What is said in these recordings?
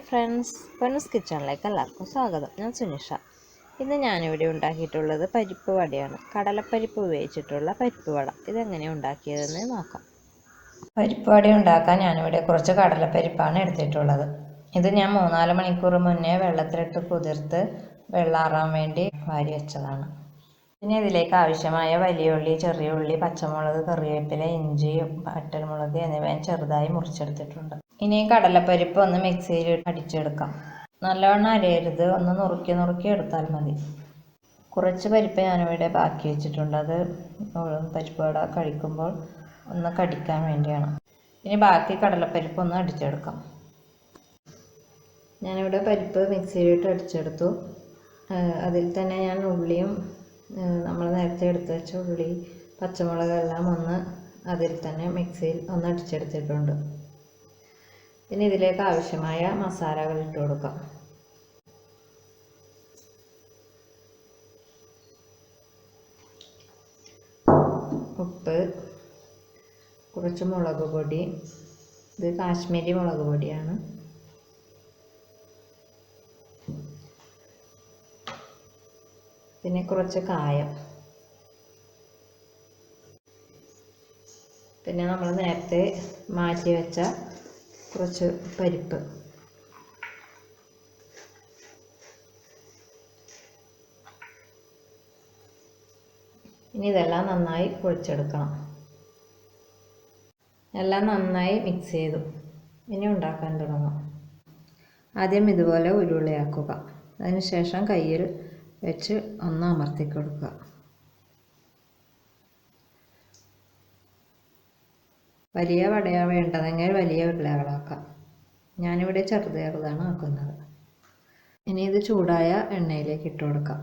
Hi friends, Ponnoos കിച്ചണിലേക്ക് എല്ലാവർക്കും സ്വാഗതം. ഞാൻ സുനിഷ. ഇന്ന് ഞാനിവിടെ ഉണ്ടാക്കിയിട്ടുള്ളത് പരിപ്പ് വടയാണ്. കടലപ്പരിപ്പ് ഉപയോഗിച്ചിട്ടുള്ള പരിപ്പ് വട. ഇതെങ്ങനെയാണ് ഉണ്ടാക്കിയതെന്ന് നോക്കാം. പരിപ്പ് വട ഉണ്ടാക്കാൻ ഞാനിവിടെ കുറച്ച് കടലപ്പരിപ്പാണ് എടുത്തിട്ടുള്ളത്. ഇത് ഞാൻ 3-4 മണിക്കൂർ മുന്നേ വെള്ളത്തിലിട്ട് കുതിർത്ത് വെള്ളാറാൻ വേണ്ടി വാരി വെച്ചതാണ്. പിന്നെ ഇതിലേക്ക് ആവശ്യമായ വലിയ ഉള്ളി, ചെറിയ ഉള്ളി, പച്ചമുളക്, കറിവേപ്പില, ഇഞ്ചി, വറ്റൽമുളക് എന്നിവ ചെറുതായി മുറിച്ചെടുത്തിട്ടുണ്ട്. ഇനി കടലപ്പരിപ്പ് ഒന്ന് മിക്സിയിൽ അടിച്ചെടുക്കാം. നല്ലവണ്ണം അരയരുത്, ഒന്ന് നുറുക്കി എടുത്താൽ മതി. കുറച്ച് പരിപ്പ് ഞാനിവിടെ ബാക്കി വെച്ചിട്ടുണ്ട്. അത് പരിപ്പ് വട കഴിക്കുമ്പോൾ ഒന്ന് കടിക്കാൻ വേണ്ടിയാണ്. ഇനി ബാക്കി കടലപ്പരിപ്പ് ഒന്ന് അടിച്ചെടുക്കാം. ഞാനിവിടെ പരിപ്പ് മിക്സിയിലിട്ട് അടിച്ചെടുത്തു. അതിൽ തന്നെ ഞാൻ ഉള്ളിയും നമ്മൾ നേരത്തെ എടുത്ത് വെച്ച ഉള്ളി, പച്ചമുളകെല്ലാം ഒന്ന് അതിൽ തന്നെ മിക്സിയിൽ ഒന്ന് അടിച്ചെടുത്തിട്ടുണ്ട്. ഇനി ഇതിലേക്ക് ആവശ്യമായ മസാലകൾ ഇട്ട് കൊടുക്കാം. ഉപ്പ്, കുറച്ച് മുളക് പൊടി, ഇത് കാശ്മീരി മുളക് പൊടിയാണ്. പിന്നെ കുറച്ച് കായം, പിന്നെ നമ്മൾ നേരത്തെ മാറ്റി വെച്ച കുറച്ച് പരിപ്പ്. ഇനി ഇതെല്ലാം നന്നായി കുഴച്ചെടുക്കണം. എല്ലാം നന്നായി മിക്സ് ചെയ്തു. ഇനി ഉണ്ടാക്കാൻ തുടങ്ങാം. ആദ്യം ഇതുപോലെ ഉരുളയാക്കുക. അതിനുശേഷം കയ്യിൽ വെച്ച് ഒന്ന് അമർത്തി കൊടുക്കുക. വലിയ വടയാണ് വേണ്ടതെങ്കിൽ വലിയ ഉരുളകളാക്കാം. ഞാനിവിടെ ചെറുതാണ് ആക്കുന്നത്. ഇനി ഇത് ചൂടായ എണ്ണയിലേക്ക് ഇട്ട് കൊടുക്കാം.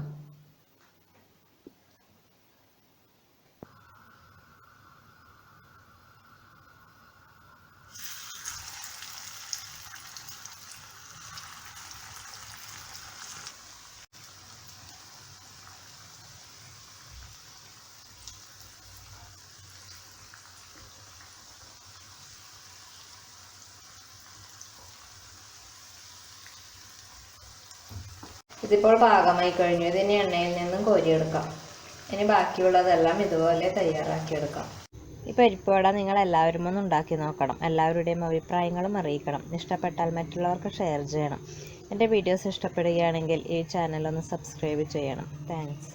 ഇതിപ്പോൾ പാകമായി കഴിഞ്ഞു. ഇതിനി എണ്ണയിൽ നിന്നും കോരിയെടുക്കാം. ഇനി ബാക്കിയുള്ളതെല്ലാം ഇതുപോലെ തയ്യാറാക്കിയെടുക്കാം. ഈ പരിപ്പ് വട നിങ്ങൾ എല്ലാവരും ഒന്ന് ഉണ്ടാക്കി നോക്കണം. എല്ലാവരുടെയും അഭിപ്രായങ്ങളും അറിയിക്കണം. ഇഷ്ടപ്പെട്ടാൽ മറ്റുള്ളവർക്ക് ഷെയർ ചെയ്യണം. എൻ്റെ വീഡിയോസ് ഇഷ്ടപ്പെടുകയാണെങ്കിൽ ഈ ചാനൽ ഒന്ന് സബ്സ്ക്രൈബ് ചെയ്യണം. താങ്ക്സ്.